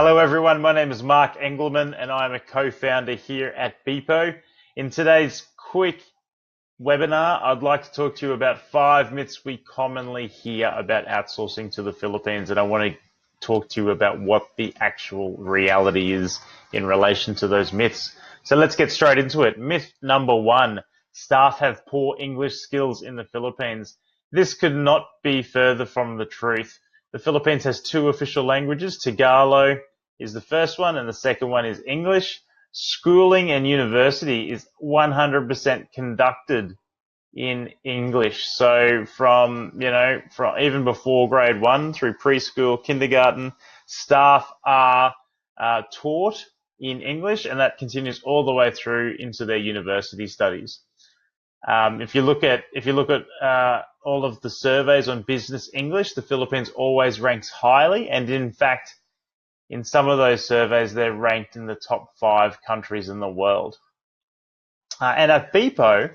Hello everyone, my name is Mark Engelmann and I'm a co-founder here at Beepo. In today's quick webinar, I'd like to talk to you about 5 myths we commonly hear about outsourcing to the Philippines, and I want to talk to you about what the actual reality is in relation to those myths. So let's get straight into it. Myth number 1, staff have poor English skills in the Philippines. This could not be further from the truth. The Philippines has 2 official languages. Tagalog is the first one and the second one is English. Schooling and university is 100% conducted in English. So from even before grade 1 through preschool, kindergarten, staff are taught in English, and that continues all the way through into their university studies. If you look at all of the surveys on business English, the Philippines always ranks highly, and in fact, in some of those surveys, they're ranked in the top 5 countries in the world. And at Beepo,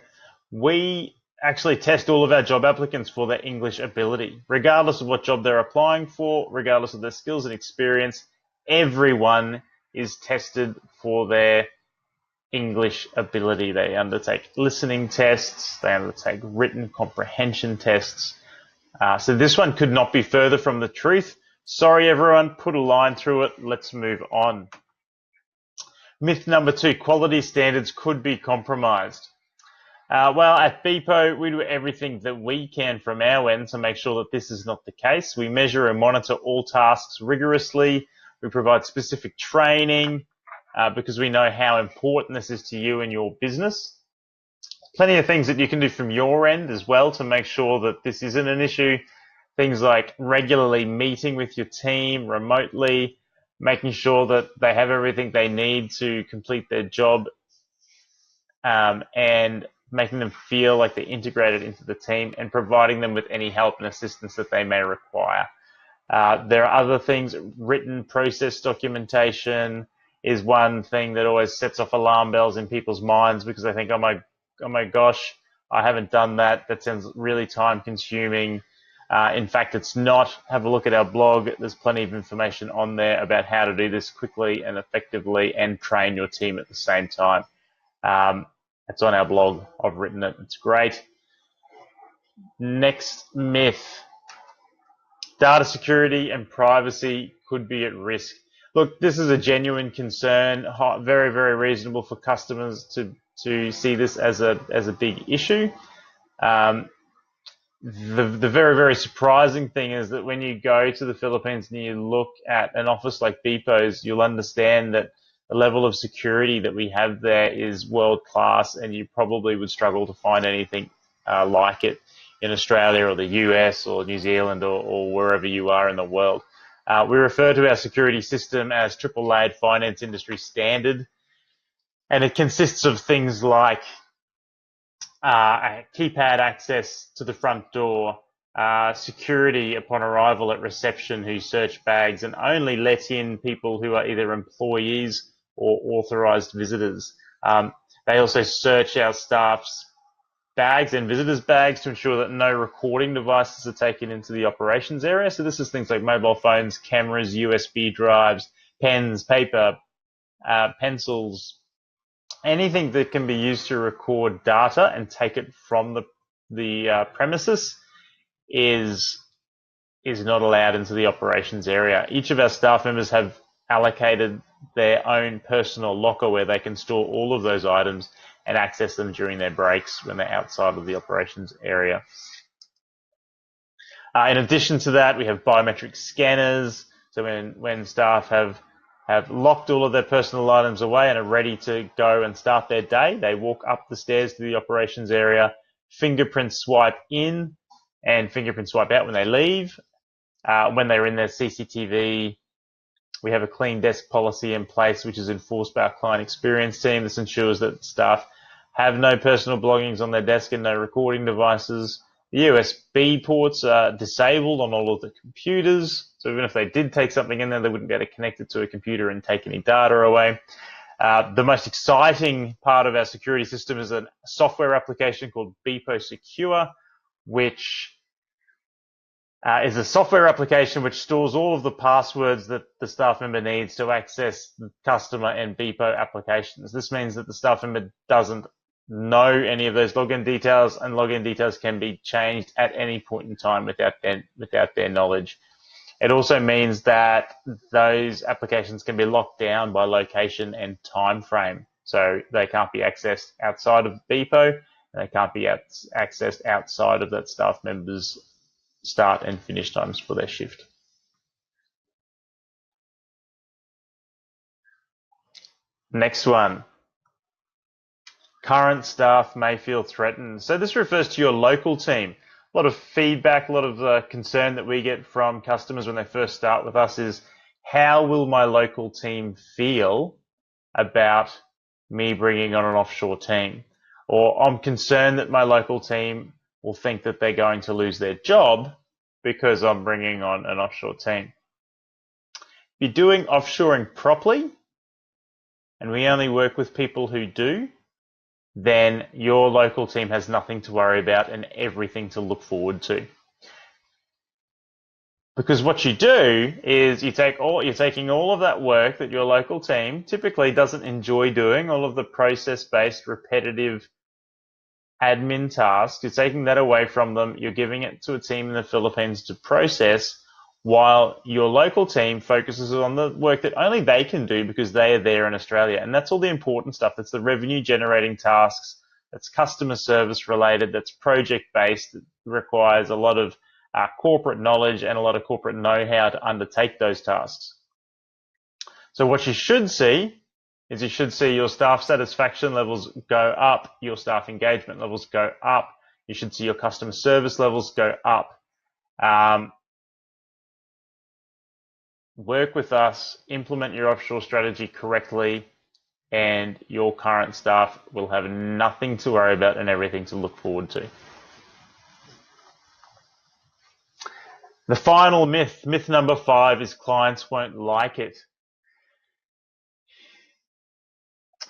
we actually test all of our job applicants for their English ability, regardless of what job they're applying for, regardless of their skills and experience. Everyone is tested for their English ability. They undertake listening tests, they undertake written comprehension tests. So this one could not be further from the truth. Sorry everyone, put a line through it. Let's move on. Myth number 2, quality standards could be compromised. Well, at Beepo, we do everything that we can from our end to make sure that this is not the case. We measure and monitor all tasks rigorously. We provide specific training because we know how important this is to you and your business. Plenty of things that you can do from your end as well to make sure that this isn't an issue. Things like regularly meeting with your team remotely, making sure that they have everything they need to complete their job, and making them feel like they're integrated into the team, and providing them with any help and assistance that they may require. There are other things. Written process documentation is one thing that always sets off alarm bells in people's minds, because they think, oh my gosh, I haven't done that. That sounds really time consuming. In fact, it's not. Have a look at our blog. There's plenty of information on there about how to do this quickly and effectively and train your team at the same time. It's on our blog. I've written it. It's great. Next myth. Data security and privacy could be at risk. Look, this is a genuine concern, very, very reasonable for customers to see this as a big issue. The very, very surprising thing is that when you go to the Philippines and you look at an office like Beepo's, you'll understand that the level of security that we have there is world class, and you probably would struggle to find anything like it in Australia or the US or New Zealand or wherever you are in the world. We refer to our security system as AAA finance industry standard, and it consists of things like keypad access to the front door, security upon arrival at reception who search bags and only let in people who are either employees or authorized visitors. They also search our staff's bags and visitors' bags to ensure that no recording devices are taken into the operations area. So this is things like mobile phones, cameras, USB drives, pens, paper, pencils, anything that can be used to record data and take it from the premises is not allowed into the operations area. Each of our staff members have allocated their own personal locker where they can store all of those items and access them during their breaks when they're outside of the operations area. In addition to that, we have biometric scanners. So when staff have locked all of their personal items away and are ready to go and start their day, they walk up the stairs to the operations area, fingerprint swipe in and fingerprint swipe out when they leave. When they're in their CCTV, we have a clean desk policy in place, which is enforced by our client experience team. This ensures that staff have no personal belongings on their desk and no recording devices. The USB ports are disabled on all of the computers. So even if they did take something in there, they wouldn't be able to connect it to a computer and take any data away. The most exciting part of our security system is a software application called Beepo Secure, which is a software application which stores all of the passwords that the staff member needs to access the customer and Beepo applications. This means that the staff member doesn't know any of those login details, and login details can be changed at any point in time without their knowledge. It also means that those applications can be locked down by location and time frame. So they can't be accessed outside of Beepo, and they can't be accessed outside of that staff member's start and finish times for their shift. Next one. Current staff may feel threatened. So this refers to your local team. A lot of feedback, a lot of concern that we get from customers when they first start with us is, how will my local team feel about me bringing on an offshore team? Or I'm concerned that my local team will think that they're going to lose their job because I'm bringing on an offshore team. If you're doing offshoring properly, and we only work with people who do, then your local team has nothing to worry about and everything to look forward to. Because what you do is you're taking all of that work that your local team typically doesn't enjoy doing, all of the process-based, repetitive admin tasks, you're taking that away from them, you're giving it to a team in the Philippines to process, while your local team focuses on the work that only they can do because they are there in Australia. And that's all the important stuff. That's the revenue generating tasks, that's customer service related, that's project based, that requires a lot of corporate knowledge and a lot of corporate know-how to undertake those tasks. So what you should see is you should see your staff satisfaction levels go up, your staff engagement levels go up, you should see your customer service levels go up. Work with us, implement your offshore strategy correctly, and your current staff will have nothing to worry about and everything to look forward to. The final myth number 5, is clients won't like it.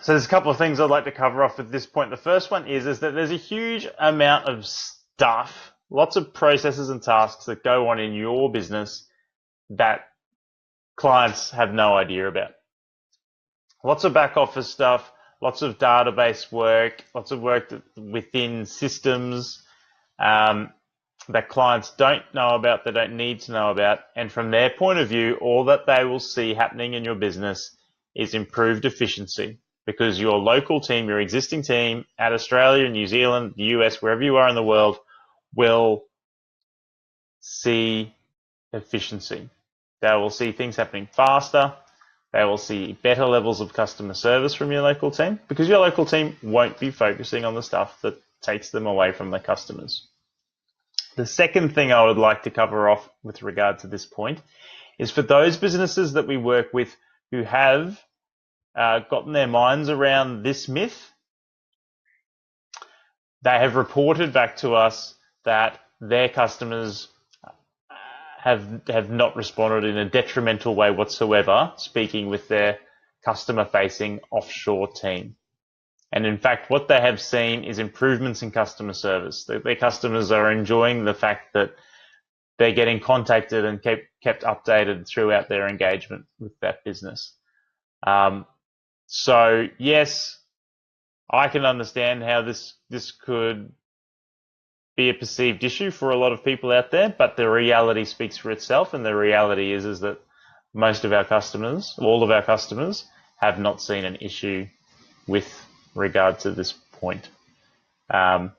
So there's a couple of things I'd like to cover off at this point. The first one is that there's a huge amount of stuff, lots of processes and tasks that go on in your business that clients have no idea about. Lots of back office stuff, lots of database work, lots of work within systems that clients don't know about, they don't need to know about. And from their point of view, all that they will see happening in your business is improved efficiency, because your local team, your existing team at Australia, New Zealand, the US, wherever you are in the world, will see efficiency. They will see things happening faster. They will see better levels of customer service from your local team, because your local team won't be focusing on the stuff that takes them away from the customers. The second thing I would like to cover off with regard to this point is for those businesses that we work with who have gotten their minds around this myth, they have reported back to us that their customers have not responded in a detrimental way whatsoever, speaking with their customer-facing offshore team. And in fact, what they have seen is improvements in customer service. Their customers are enjoying the fact that they're getting contacted and kept updated throughout their engagement with that business. So yes, I can understand how this could be a perceived issue for a lot of people out there, but the reality speaks for itself, and the reality is that most of our customers, all of our customers, have not seen an issue with regard to this point. And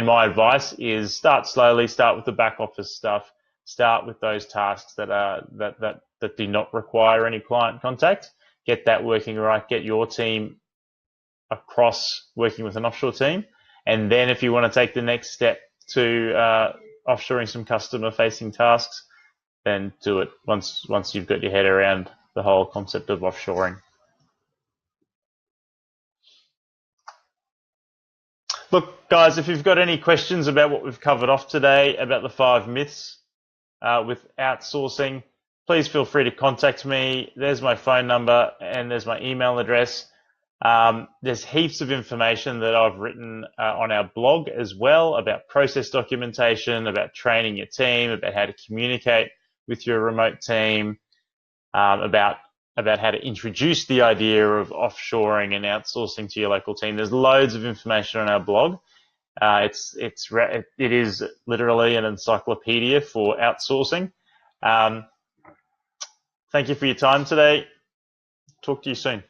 my advice is start slowly, start with the back office stuff, start with those tasks that do not require any client contact, get that working right, get your team across working with an offshore team, and then if you want to take the next step to offshoring some customer-facing tasks, then do it once you've got your head around the whole concept of offshoring. Look, guys, if you've got any questions about what we've covered off today, about the 5 myths with outsourcing, please feel free to contact me. There's my phone number and there's my email address. There's heaps of information that I've written on our blog as well about process documentation, about training your team, about how to communicate with your remote team, about how to introduce the idea of offshoring and outsourcing to your local team. There's loads of information on our blog. It is literally an encyclopedia for outsourcing. Thank you for your time today. Talk to you soon.